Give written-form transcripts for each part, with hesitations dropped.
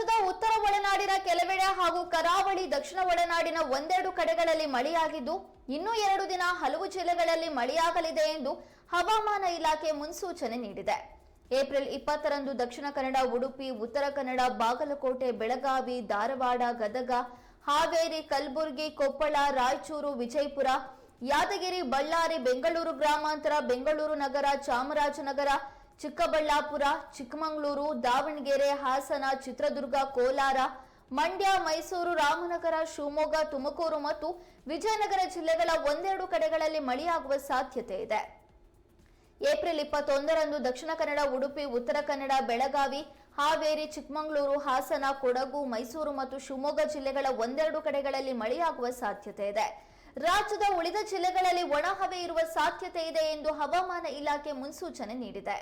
ರಾಜ್ಯದ ಉತ್ತರ ಒಳನಾಡಿನ ಕೆಲವೆಡೆ ಹಾಗೂ ಕರಾವಳಿ ದಕ್ಷಿಣ ಒಳನಾಡಿನ ಒಂದೆರಡು ಕಡೆಗಳಲ್ಲಿ ಮಳೆಯಾಗಿದ್ದು ಇನ್ನೂ 2 ದಿನ ಹಲವು ಜಿಲ್ಲೆಗಳಲ್ಲಿ ಮಳೆಯಾಗಲಿದೆ ಎಂದು ಹವಾಮಾನ ಇಲಾಖೆ ಮುನ್ಸೂಚನೆ ನೀಡಿದೆ. ಏಪ್ರಿಲ್ 20ರಂದು ದಕ್ಷಿಣ ಕನ್ನಡ, ಉಡುಪಿ, ಉತ್ತರ ಕನ್ನಡ, ಬಾಗಲಕೋಟೆ, ಬೆಳಗಾವಿ, ಧಾರವಾಡ, ಗದಗ, ಹಾವೇರಿ, ಕಲಬುರಗಿ, ಕೊಪ್ಪಳ, ರಾಯಚೂರು, ವಿಜಯಪುರ, ಯಾದಗಿರಿ, ಬಳ್ಳಾರಿ, ಬೆಂಗಳೂರು ಗ್ರಾಮಾಂತರ, ಬೆಂಗಳೂರು ನಗರ, ಚಾಮರಾಜನಗರ, ಚಿಕ್ಕಬಳ್ಳಾಪುರ, ಚಿಕ್ಕಮಗಳೂರು, ದಾವಣಗೆರೆ, ಹಾಸನ, ಚಿತ್ರದುರ್ಗ, ಕೋಲಾರ, ಮಂಡ್ಯ, ಮೈಸೂರು, ರಾಮನಗರ, ಶಿವಮೊಗ್ಗ, ತುಮಕೂರು ಮತ್ತು ವಿಜಯನಗರ ಜಿಲ್ಲೆಗಳ ಒಂದೆರಡು ಕಡೆಗಳಲ್ಲಿ ಮಳೆಯಾಗುವ ಸಾಧ್ಯತೆ ಇದೆ. ಏಪ್ರಿಲ್ 21ರಂದು ದಕ್ಷಿಣ ಕನ್ನಡ, ಉಡುಪಿ, ಉತ್ತರ ಕನ್ನಡ, ಬೆಳಗಾವಿ, ಹಾವೇರಿ, ಚಿಕ್ಕಮಗಳೂರು, ಹಾಸನ, ಕೊಡಗು, ಮೈಸೂರು ಮತ್ತು ಶಿವಮೊಗ್ಗ ಜಿಲ್ಲೆಗಳ ಒಂದೆರಡು ಕಡೆಗಳಲ್ಲಿ ಮಳೆಯಾಗುವ ಸಾಧ್ಯತೆ ಇದೆ. ರಾಜ್ಯದ ಉಳಿದ ಜಿಲ್ಲೆಗಳಲ್ಲಿ ಒಣಹವೆ ಇರುವ ಸಾಧ್ಯತೆ ಇದೆ ಎಂದು ಹವಾಮಾನ ಇಲಾಖೆ ಮುನ್ಸೂಚನೆ ನೀಡಿದೆ.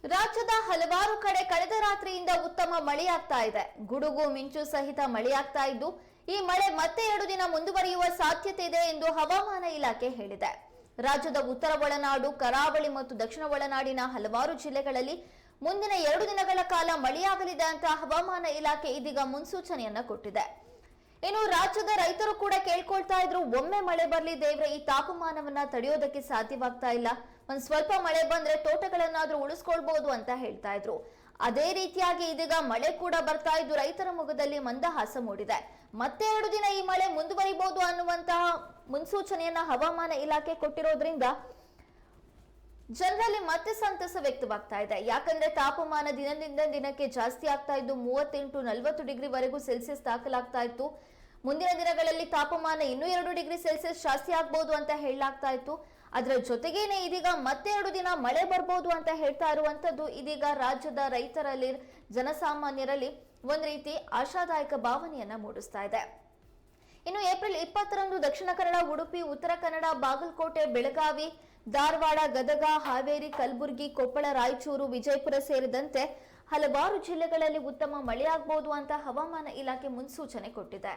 ರಾಜ್ಯದ ಹಲವಾರು ಕಡೆ ಕಳೆದ ರಾತ್ರಿಯಿಂದ ಉತ್ತಮ ಮಳೆಯಾಗ್ತಾ ಇದೆ. ಗುಡುಗು ಮಿಂಚು ಸಹಿತ ಮಳೆಯಾಗ್ತಾ ಇದ್ದು ಈ ಮಳೆ ಮತ್ತೆ 2 ದಿನ ಮುಂದುವರಿಯುವ ಸಾಧ್ಯತೆ ಇದೆ ಎಂದು ಹವಾಮಾನ ಇಲಾಖೆ ಹೇಳಿದೆ. ರಾಜ್ಯದ ಉತ್ತರ ಒಳನಾಡು, ಕರಾವಳಿ ಮತ್ತು ದಕ್ಷಿಣ ಒಳನಾಡಿನ ಹಲವಾರು ಜಿಲ್ಲೆಗಳಲ್ಲಿ ಮುಂದಿನ 2 ದಿನಗಳ ಕಾಲ ಮಳೆಯಾಗಲಿದೆ ಅಂತ ಹವಾಮಾನ ಇಲಾಖೆ ಇದೀಗ ಮುನ್ಸೂಚನೆಯನ್ನ ಕೊಟ್ಟಿದೆ. ಇನ್ನು ರಾಜ್ಯದ ರೈತರು ಕೂಡ ಕೇಳ್ಕೊಳ್ತಾ ಇದ್ರು, ಒಮ್ಮೆ ಮಳೆ ಬರ್ಲಿ ದೇವ್ರೆ, ಈ ತಾಪಮಾನವನ್ನ ತಡೆಯೋದಕ್ಕೆ ಸಾಧ್ಯವಾಗ್ತಾ ಇಲ್ಲ, ಒಂದ್ ಸ್ವಲ್ಪ ಮಳೆ ಬಂದ್ರೆ ತೋಟಗಳನ್ನಾದ್ರೂ ಉಳಿಸ್ಕೊಳ್ಬಹುದು ಅಂತ ಹೇಳ್ತಾ ಇದ್ರು. ಅದೇ ರೀತಿಯಾಗಿ ಇದೀಗ ಮಳೆ ಕೂಡ ಬರ್ತಾ ಇದ್ದು ರೈತರ ಮುಖದಲ್ಲಿ ಮಂದಹಾಸ ಮೂಡಿದೆ. ಮತ್ತೆ 2 ದಿನ ಈ ಮಳೆ ಮುಂದುವರಿಬಹುದು ಅನ್ನುವಂತಹ ಮುನ್ಸೂಚನೆಯನ್ನ ಹವಾಮಾನ ಇಲಾಖೆ ಕೊಟ್ಟಿರೋದ್ರಿಂದ ಜನರಲ್ಲಿ ಮತ್ತೆ ಸಂತಸ ವ್ಯಕ್ತವಾಗ್ತಾ ಇದೆ. ಯಾಕಂದ್ರೆ ತಾಪಮಾನ ದಿನದಿಂದ ದಿನಕ್ಕೆ ಜಾಸ್ತಿ ಆಗ್ತಾ ಇದ್ದು 38-40 ಡಿಗ್ರಿ ವರೆಗೂ ಸೆಲ್ಸಿಯಸ್ ದಾಖಲಾಗ್ತಾ ಇತ್ತು. ಮುಂದಿನ ದಿನಗಳಲ್ಲಿ ತಾಪಮಾನ ಇನ್ನೂ 2 ಡಿಗ್ರಿ ಸೆಲ್ಸಿಯಸ್ ಜಾಸ್ತಿ ಆಗ್ಬಹುದು ಅಂತ ಹೇಳಲಾಗ್ತಾ ಇತ್ತು. ಅದರ ಜೊತೆಗೇನೆ ಇದೀಗ ಮತ್ತೆ 2 ದಿನ ಮಳೆ ಬರ್ಬೋದು ಅಂತ ಹೇಳ್ತಾ ಇರುವಂತದ್ದು ಇದೀಗ ರಾಜ್ಯದ ರೈತರಲ್ಲಿ, ಜನಸಾಮಾನ್ಯರಲ್ಲಿ ಒಂದ್ ರೀತಿ ಆಶಾದಾಯಕ ಭಾವನೆಯನ್ನ ಮೂಡಿಸ್ತಾ ಇದೆ. ಇನ್ನು ಏಪ್ರಿಲ್ 20ರಂದು ದಕ್ಷಿಣ ಕನ್ನಡ, ಉಡುಪಿ, ಉತ್ತರ ಕನ್ನಡ, ಬಾಗಲಕೋಟೆ, ಬೆಳಗಾವಿ, ಧಾರವಾಡ, ಗದಗ, ಹಾವೇರಿ, ಕಲಬುರಗಿ, ಕೊಪ್ಪಳ, ರಾಯಚೂರು, ವಿಜಯಪುರ ಸೇರಿದಂತೆ ಹಲವಾರು ಜಿಲ್ಲೆಗಳಲ್ಲಿ ಉತ್ತಮ ಮಳೆಯಾಗಬಹುದು ಅಂತ ಹವಾಮಾನ ಇಲಾಖೆ ಮುನ್ಸೂಚನೆ ಕೊಟ್ಟಿದೆ.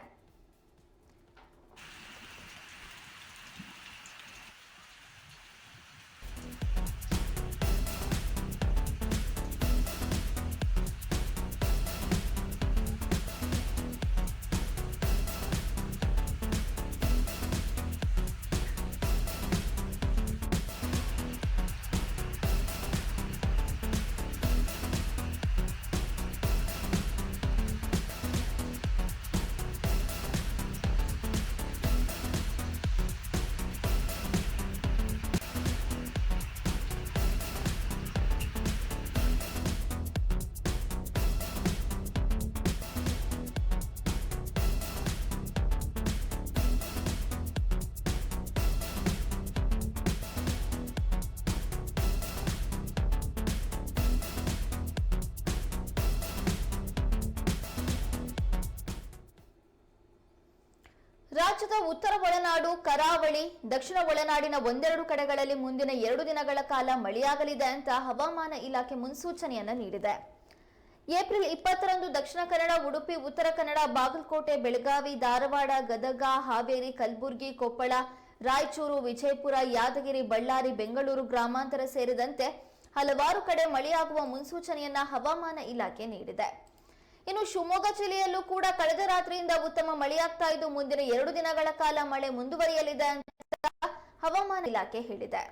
ರಾಜ್ಯದ ಉತ್ತರ ಒಳನಾಡು, ಕರಾವಳಿ, ದಕ್ಷಿಣ ಒಳನಾಡಿನ ಒಂದೆರಡು ಕಡೆಗಳಲ್ಲಿ ಮುಂದಿನ 2 ದಿನಗಳ ಕಾಲ ಮಳೆಯಾಗಲಿದೆ ಅಂತ ಹವಾಮಾನ ಇಲಾಖೆ ಮುನ್ಸೂಚನೆಯನ್ನ ನೀಡಿದೆ. ಏಪ್ರಿಲ್ 20ರಂದು ದಕ್ಷಿಣ ಕನ್ನಡ, ಉಡುಪಿ, ಉತ್ತರ ಕನ್ನಡ, ಬಾಗಲಕೋಟೆ, ಬೆಳಗಾವಿ, ಧಾರವಾಡ, ಗದಗ, ಹಾವೇರಿ, ಕಲಬುರಗಿ, ಕೊಪ್ಪಳ, ರಾಯಚೂರು, ವಿಜಯಪುರ, ಯಾದಗಿರಿ, ಬಳ್ಳಾರಿ, ಬೆಂಗಳೂರು ಗ್ರಾಮಾಂತರ ಸೇರಿದಂತೆ ಹಲವಾರು ಕಡೆ ಮಳೆಯಾಗುವ ಮುನ್ಸೂಚನೆಯನ್ನ ಹವಾಮಾನ ಇಲಾಖೆ ನೀಡಿದೆ. ಇನ್ನು ಶಿವಮೊಗ್ಗ ಜಿಲ್ಲೆಯಲ್ಲೂ ಕೂಡ ಕಳೆದ ರಾತ್ರಿಯಿಂದ ಉತ್ತಮ ಮಳೆಯಾಗ್ತಾ ಇದ್ದು ಮುಂದಿನ 2 ದಿನಗಳ ಕಾಲ ಮಳೆ ಮುಂದುವರಿಯಲಿದೆ ಅಂತ ಹವಾಮಾನ ಇಲಾಖೆ ಹೇಳಿದೆ.